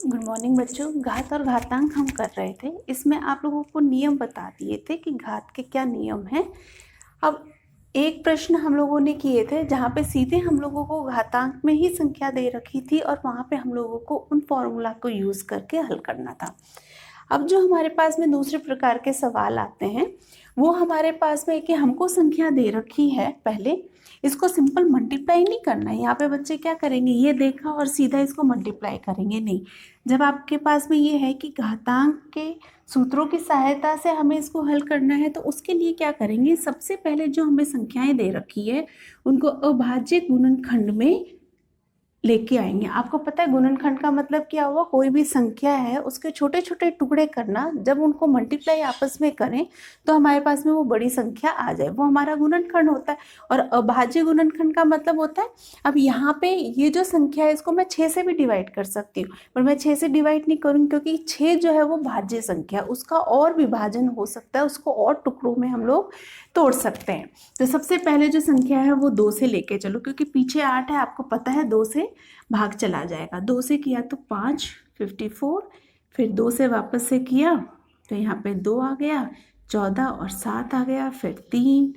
Good morning बच्चों। घात और घातांक हम कर रहे थे। इसमें आप लोगों को नियम बता दिए थे कि घात के क्या नियम हैं। अब एक प्रश्न हम लोगों ने किए थे जहाँ पे सीधे हम लोगों को घातांक में ही संख्या दे रखी थी और वहाँ पे हम लोगों को उन फॉर्मूला को यूज़ करके हल करना था। अब जो हमारे पास में दूसरे प्रकार के सवाल आते हैं वो हमारे पास में कि हमको संख्या दे रखी है, पहले इसको सिंपल मल्टीप्लाई नहीं करना है। यहाँ पे बच्चे क्या करेंगे, ये देखा और सीधा इसको मल्टीप्लाई करेंगे, नहीं। जब आपके पास में ये है कि घातांक के सूत्रों की सहायता से हमें इसको हल करना है, तो उसके लिए क्या करेंगे, सबसे पहले जो हमें संख्याएं दे रखी है उनको अभाज्य गुणनखंड में लेके आएंगे। आपको पता है गुणनखंड का मतलब क्या हुआ, कोई भी संख्या है उसके छोटे छोटे टुकड़े करना, जब उनको मल्टीप्लाई आपस में करें तो हमारे पास में वो बड़ी संख्या आ जाए, वो हमारा गुणनखंड होता है। और अभाज्य गुणनखंड का मतलब होता है, अब यहाँ पे ये जो संख्या है इसको मैं 6 से भी डिवाइड कर सकती हूँ, पर मैं 6 से डिवाइड नहीं करूँगी क्योंकि 6 जो है वो भाज्य संख्या, उसका और विभाजन हो सकता है, उसको और टुकड़ों में हम लोग तोड़ सकते हैं। तो सबसे पहले जो संख्या है वो 2 से लेके चलो, क्योंकि पीछे 8 है, आपको पता है 2 से भाग चला जाएगा। 2 से किया तो 5, 54, फिर 2 से वापस से किया तो यहाँ पे 2 आ गया, 14 और 7 आ गया, फिर 3,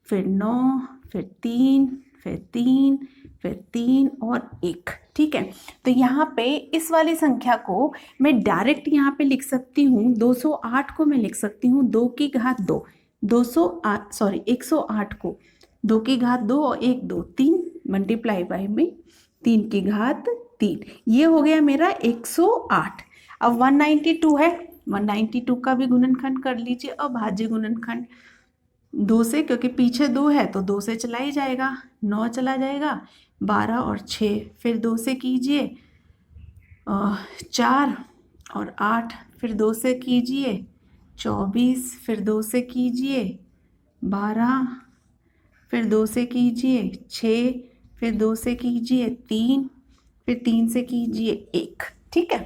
फिर 9, फिर 3, फिर 3, फिर 3 और 1। ठीक है, तो यहाँ पे इस वाली संख्या को मैं डायरेक्ट यहाँ पे लिख सकती हूँ। 208 को मैं लिख सकती हूँ 2 की घात 2, 108 को 2 की घात 2 और 1 2 3 मल्टीप्लाई बाय में 3 की घात 3, ये हो गया मेरा 108। अब 192 है, 192 का भी गुणनखंड कर लीजिए। अब भाज्य गुणनखंड 2 से, क्योंकि पीछे 2 है तो 2 से चला ही जाएगा, 9 चला जाएगा, 12 और 6, फिर 2 से कीजिए 4 और 8, फिर 2 से कीजिए 24, फिर 2 से कीजिए 12, फिर 2 से कीजिए 6, फिर 2 से कीजिए 3, फिर 3 से कीजिए 1। ठीक है,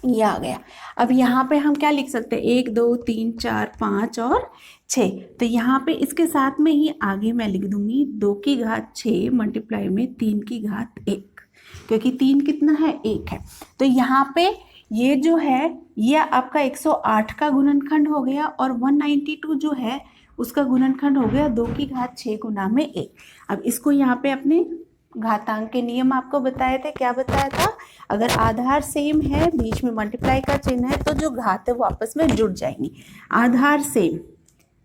ये आ गया। अब यहाँ पे हम क्या लिख सकते हैं, 1 2 3 4 5 और 6। तो यहाँ पे इसके साथ में ही आगे मैं लिख दूंगी 2 की घात 6 मल्टीप्लाई में 3 की घात 1, क्योंकि 3 कितना है, 1 है। तो यहाँ पे ये जो है ये आपका 108 का गुणनखंड हो गया और 192 जो है उसका गुणनखंड हो गया 2 की घात 6 गुना में 1। अब इसको यहाँ पे अपने घातांक के नियम आपको बताए थे, क्या बताया था, अगर आधार सेम है, बीच में मल्टीप्लाई का चिन्ह है, तो जो घात है वो आपस में जुड़ जाएंगी। आधार सेम,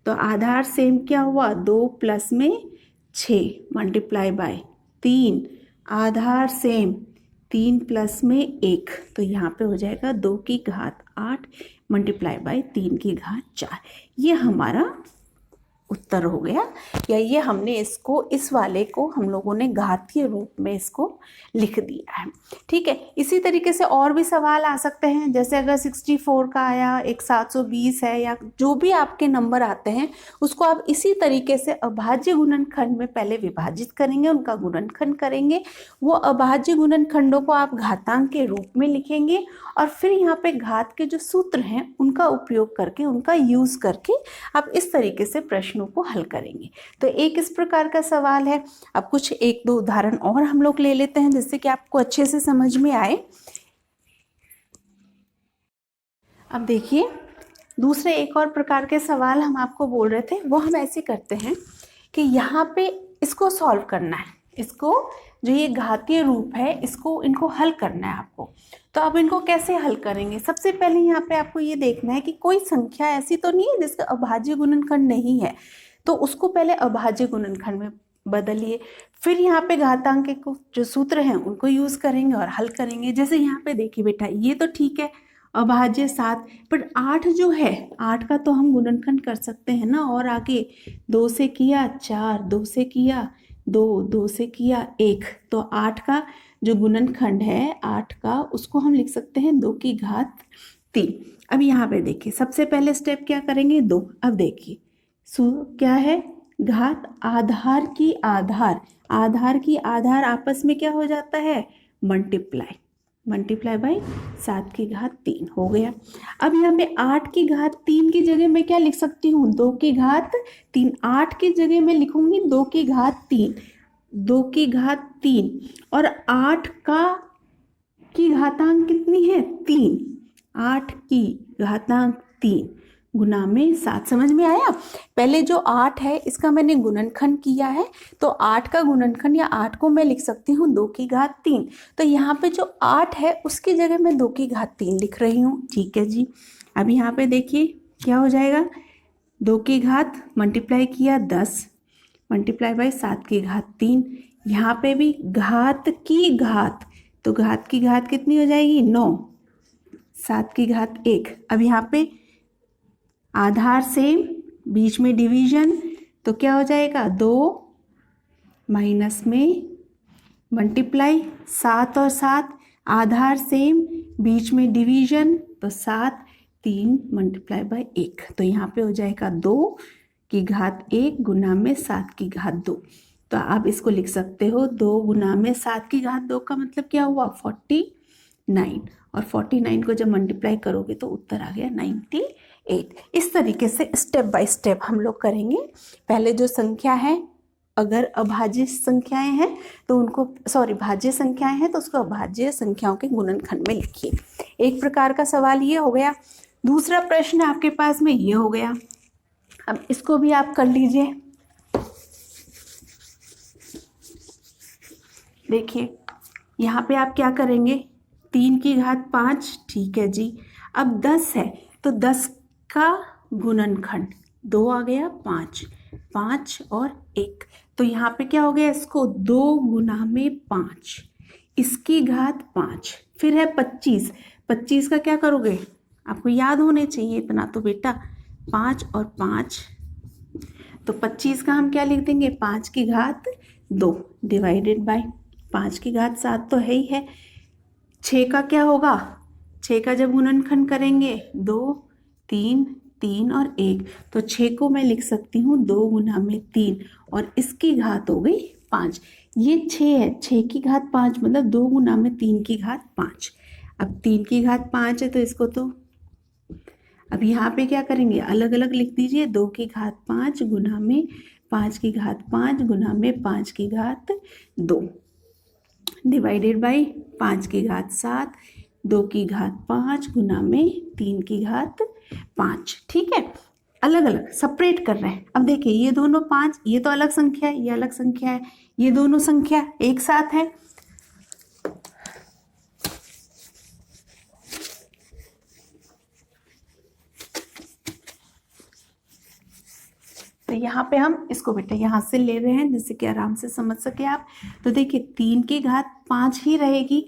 तो आधार सेम क्या हुआ, 2 प्लस में 6 multiply by 3, Aadhaar same 3 plus में 1, तो यहाँ पे हो जाएगा 2 की घात 8 मल्टीप्लाई बाय 3 की घात 4। ये हमारा उत्तर हो गया, या ये हमने इसको, इस वाले को हम लोगों ने घातीय रूप में इसको लिख दिया है। ठीक है, इसी तरीके से और भी सवाल आ सकते हैं, जैसे अगर 64 का आया, एक 720 है, या जो भी आपके नंबर आते हैं उसको आप इसी तरीके से अभाज्य गुणनखंड में पहले विभाजित करेंगे, उनका गुणनखंड करेंगे, वो अभाज्य गुणनखंडों को आप घातांक के रूप में लिखेंगे और फिर यहाँ पे घात के जो सूत्र हैं उनका उपयोग करके, उनका यूज करके आप इस तरीके से प्रश्नों को हल करेंगे। तो एक इस प्रकार का सवाल है। अब कुछ 1-2 उदाहरण और हम लोग ले लेते हैं जिससे कि आपको अच्छे से समझ में आए। अब देखिए, दूसरे एक और प्रकार के सवाल हम आपको बोल रहे थे, वो हम ऐसे करते हैं कि यहाँ पे इसको सॉल्व करना है, इसको जो ये घातीय रूप है इसको, इनको हल करना है आपको। तो अब इनको कैसे हल करेंगे, सबसे पहले यहाँ पे आपको ये देखना है कि कोई संख्या ऐसी तो नहीं है जिसका अभाज्य गुणनखंड नहीं है, तो उसको पहले अभाज्य गुणनखंड में बदलिए, फिर यहाँ पे घातांक के जो सूत्र हैं उनको यूज करेंगे और हल करेंगे। जैसे यहाँ पे देखिए बेटा, ये तो ठीक है अभाज्य 7, पर 8 जो है, 8 का तो हम गुणनखंड कर सकते हैं ना, और आगे 2 से किया 4, 2 से किया 2, 2 से किया 1, तो 8 का जो गुणनखंड है 8 का, उसको हम लिख सकते हैं 2 की घात 3। अब यहाँ पे देखिए, सबसे पहले स्टेप क्या करेंगे, 2। अब देखिए क्या है, घात आधार की आधार, आधार की आधार आपस में क्या हो जाता है, मल्टीप्लाई, मल्टीप्लाई बाय 7 की घात 3 हो गया। अब यहाँ पे 8 की घात 3 की जगह मैं क्या लिख सकती हूँ, 2 की घात 3, 8 की जगह मैं लिखूंगी 2 की घात 3, 2 की घात 3, और 8 का की घातांक कितनी है 3, 8 की घातांक 3 गुना में 7। समझ में आया? पहले जो 8 है इसका मैंने गुणनखंड किया है, तो 8 का गुणनखंड या 8 को मैं लिख सकती हूँ 2 की घात 3। तो यहाँ पे जो 8 है उसकी जगह मैं 2 की घात 3 लिख रही हूँ। ठीक है जी। अब यहाँ पे देखिए क्या हो जाएगा, 2 की घात मल्टीप्लाई किया 10 मल्टीप्लाई बाई 7 की घात 3। यहाँ पे भी घात की घात, तो घात की घात कितनी हो जाएगी 9, 7 की घात 1। अब यहाँ पे आधार सेम, बीच में डिवीजन, तो क्या हो जाएगा 2 माइनस में मल्टीप्लाई 7 और 7, आधार सेम, बीच में डिवीजन, तो 7, 3 मल्टीप्लाई बाई 1। तो यहाँ पे हो जाएगा 2 की घात 1 गुना में 7 की घात 2। तो आप इसको लिख सकते हो 2 गुना में 7 की घात 2 का मतलब क्या हुआ 49, और 49 को जब मल्टीप्लाई करोगे तो उत्तर आ गया 98। इस तरीके से स्टेप बाय स्टेप हम लोग करेंगे। पहले जो संख्या है, अगर अभाज्य संख्याएं हैं तो उनको भाज्य संख्याएं हैं तो उसको अभाज्य संख्याओं के गुणनखंड में लिखिए। एक प्रकार का सवाल ये हो गया। दूसरा प्रश्न आपके पास में ये हो गया, अब इसको भी आप कर लीजिए। देखिए यहाँ पे आप क्या करेंगे, 3 की घात 5, ठीक है जी। अब 10 है तो 10 का गुणनखंड 2 आ गया 5, 5 और 1, तो यहाँ पे क्या हो गया, इसको 2 गुना में 5, इसकी घात 5। फिर है 25, 25 का क्या करोगे, आपको याद होने चाहिए इतना तो बेटा, 5 और 5, तो 25 का हम क्या लिख देंगे 5 की घात 2 डिवाइडेड बाय 5 की घात 7 तो है ही है। 6 का क्या होगा, 6 का जब गुणनखंड करेंगे 2, 3, 3 और 1, तो 6 को मैं लिख सकती हूँ 2 गुना में 3 और इसकी घात हो गई 5। ये 6 है, 6 की घात 5 मतलब 2 गुना में 3 की घात 5। अब 3 की घात 5 है तो इसको तो अब यहाँ पे क्या करेंगे, अलग अलग लिख दीजिए। 2 की घात 5 गुना में 5 की घात 5 गुना में 5 की घात 2 डिवाइडेड बाई 5 की घात 7, 2 की घात 5 गुना में 3 की घात 5। ठीक है, अलग अलग सेपरेट कर रहे हैं। अब देखिए ये दोनों 5, ये तो अलग संख्या है, ये अलग संख्या है, ये दोनों संख्या एक साथ है। तो यहाँ पे हम इसको बेटा यहाँ से ले रहे हैं जिससे कि आराम से समझ सके आप। तो देखिए 3 की घात 5 ही रहेगी,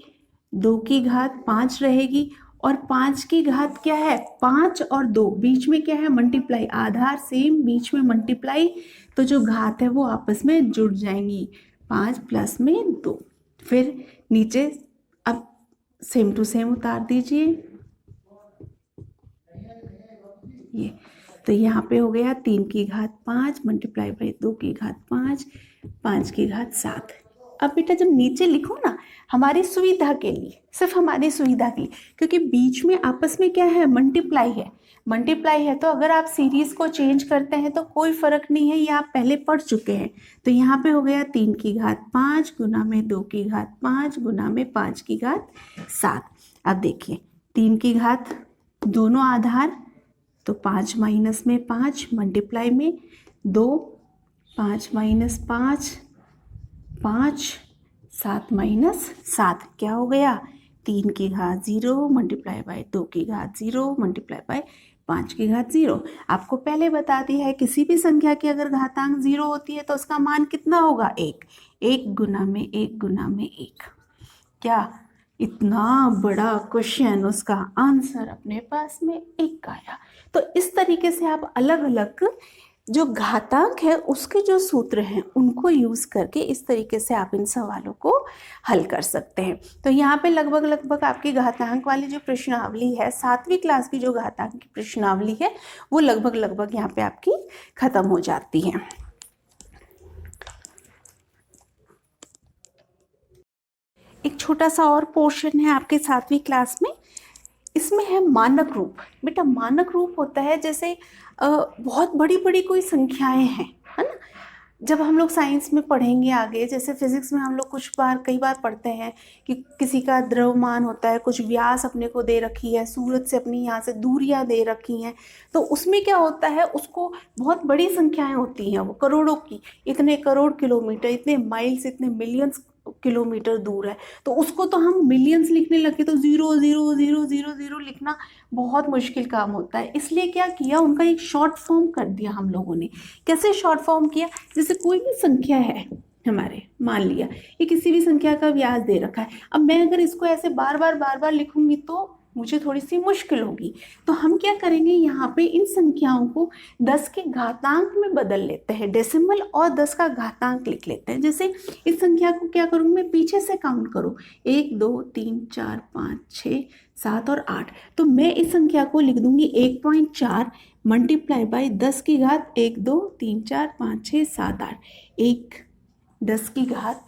2 की घात 5 रहेगी और 5 की घात क्या है 5 और 2 बीच में क्या है मल्टीप्लाई, आधार सेम बीच में मल्टीप्लाई, तो जो घात है वो आपस में जुड़ जाएंगी, 5 प्लस में 2। फिर नीचे अब सेम टू सेम उतार दीजिए ये, तो यहाँ पे हो गया 3 की घात 5 मल्टीप्लाई बाई 2 की घात 5, 5 की घात 7। अब बेटा जब नीचे लिखो ना, हमारी सुविधा के लिए, सिर्फ हमारी सुविधा के लिए, क्योंकि बीच में आपस में क्या है मल्टीप्लाई है, मल्टीप्लाई है, तो अगर आप सीरीज को चेंज करते हैं तो कोई फर्क नहीं है, ये आप पहले पढ़ चुके हैं। तो यहाँ पे हो गया 3 की घात 5 गुना में 2 की घात 5 गुना में 5 की घात 7। अब देखिए 3 की घात दोनों आधार, तो 5 माइनस में 5 मल्टीप्लाई में 2, 5 माइनस 5, 5, 7 माइनस 7 क्या हो गया 3 की घात 0 मल्टीप्लाई बाय 2 की घात 0 मल्टीप्लाई बाय 5 की घात 0। आपको पहले बता दिया है किसी भी संख्या की अगर घातांक 0 होती है तो उसका मान कितना होगा 1, 1 गुना में 1 गुना में 1। क्या इतना बड़ा क्वेश्चन, उसका आंसर अपने पास में 1 आया। तो इस तरीके से आप अलग अलग जो घातांक है उसके जो सूत्र हैं उनको यूज करके इस तरीके से आप इन सवालों को हल कर सकते हैं। तो यहाँ पे लगभग आपकी घातांक वाली जो प्रश्नावली है, 7वीं क्लास की जो घातांक की प्रश्नावली है वो लगभग यहाँ पे आपकी खत्म हो जाती है। एक छोटा सा और पोर्शन है आपके 7वीं क्लास में, इसमें है मानक रूप। बेटा मानक रूप होता है जैसे बहुत बड़ी बड़ी कोई संख्याएं हैं, है ना, जब हम लोग साइंस में पढ़ेंगे आगे, जैसे फिजिक्स में हम लोग कई बार पढ़ते हैं कि किसी का द्रव्यमान होता है, कुछ व्यास अपने को दे रखी है, सूरज से अपनी यहाँ से दूरियां दे रखी हैं, तो उसमें क्या होता है, उसको बहुत बड़ी संख्याएं होती हैं, वो करोड़ों की, इतने करोड़ किलोमीटर, इतने माइल्स, इतने मिलियंस किलोमीटर दूर है, तो उसको तो हम मिलियंस लिखने लगे तो 0,0,0,0,0 लिखना बहुत मुश्किल काम होता है। इसलिए क्या किया, उनका एक शॉर्ट फॉर्म कर दिया हम लोगों ने। कैसे शॉर्ट फॉर्म किया, जैसे कोई भी संख्या है हमारे, मान लिया ये किसी भी संख्या का व्यास दे रखा है, अब मैं अगर इसको ऐसे बार बार लिखूंगी तो मुझे थोड़ी सी मुश्किल होगी। तो हम क्या करेंगे, यहाँ पे इन संख्याओं को 10 के घातांक में बदल लेते हैं, डेसिमल और 10 का घातांक लिख लेते हैं। जैसे इस संख्या को क्या करूँगी, मैं पीछे से काउंट करूँ, 1 2 3 4 5 6 7 और 8, तो मैं इस संख्या को लिख दूंगी 1.4 मल्टीप्लाई बाई 10 की घात 1 2 3 4 5 6 7 8, 1 10 की घात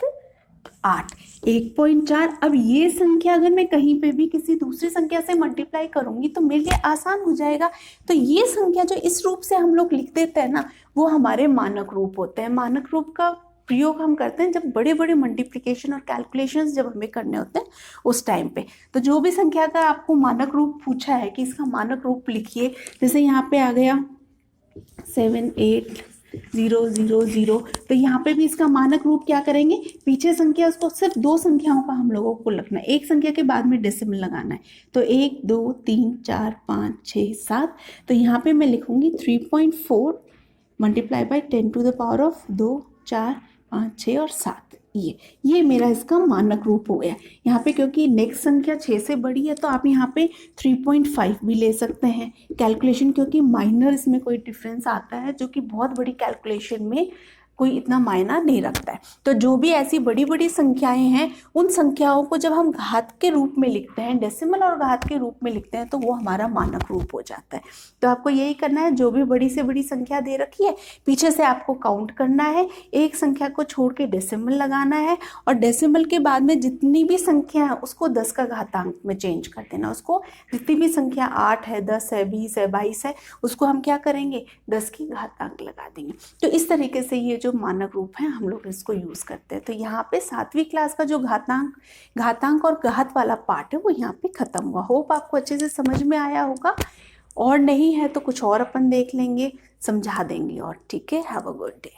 8, 1.4। अब ये संख्या अगर मैं कहीं पे भी किसी दूसरी संख्या से मल्टीप्लाई करूंगी तो मेरे लिए आसान हो जाएगा। तो ये संख्या जो इस रूप से हम लोग लिख देते हैं ना, वो हमारे मानक रूप होते हैं। मानक रूप का प्रयोग हम करते हैं जब बड़े बड़े मल्टीप्लिकेशन और कैलकुलेशंस जब हमें करने होते हैं उस टाइम पे। तो जो भी संख्या का आपको मानक रूप पूछा है कि इसका मानक रूप लिखिए, जैसे यहाँ पे आ गया 7,8,0,0,0, तो यहाँ पे भी इसका मानक रूप क्या करेंगे, पीछे संख्या उसको सिर्फ दो संख्याओं का हम लोगों को लिखना है, एक संख्या के बाद में डेसिमल लगाना है। तो 1 2 3 4 5 6 7, तो यहाँ पे मैं लिखूंगी 3.4 multiply by 10 to the power of 2 4 5 6 और 7। ये मेरा इसका मानक रूप हो गया। यहाँ पे क्योंकि नेक्स्ट संख्या 6 से बड़ी है तो आप यहाँ पे 3.5 भी ले सकते हैं कैलकुलेशन, क्योंकि माइनर इसमें कोई डिफरेंस आता है जो कि बहुत बड़ी कैलकुलेशन में कोई इतना मायना नहीं रखता है। तो जो भी ऐसी बड़ी बड़ी संख्याएं हैं, उन संख्याओं को जब हम घात के रूप में लिखते हैं, डेसिमल और घात के रूप में लिखते हैं, तो वो हमारा मानक रूप हो जाता है। तो आपको यही करना है, जो भी बड़ी से बड़ी संख्या दे रखी है पीछे से आपको काउंट करना है, एक संख्या को छोड़ के डेसिमल लगाना है, और डेसिमल के बाद में जितनी भी संख्या है उसको 10 का घातांक में चेंज कर देना। उसको जितनी भी संख्या 8 है, 10 है, 20 है, 22 है, उसको हम क्या करेंगे, 10 की घातांक लगा देंगे। तो इस तरीके से ये जो मानक रूप है हम लोग इसको यूज करते हैं। तो यहाँ पे 7वीं क्लास का जो घातांक और घात वाला पार्ट है वो यहाँ पे खत्म हुआ। होप आपको अच्छे से समझ में आया होगा, और नहीं है तो कुछ और अपन देख लेंगे, समझा देंगे और। ठीक है, हैव अ गुड डे।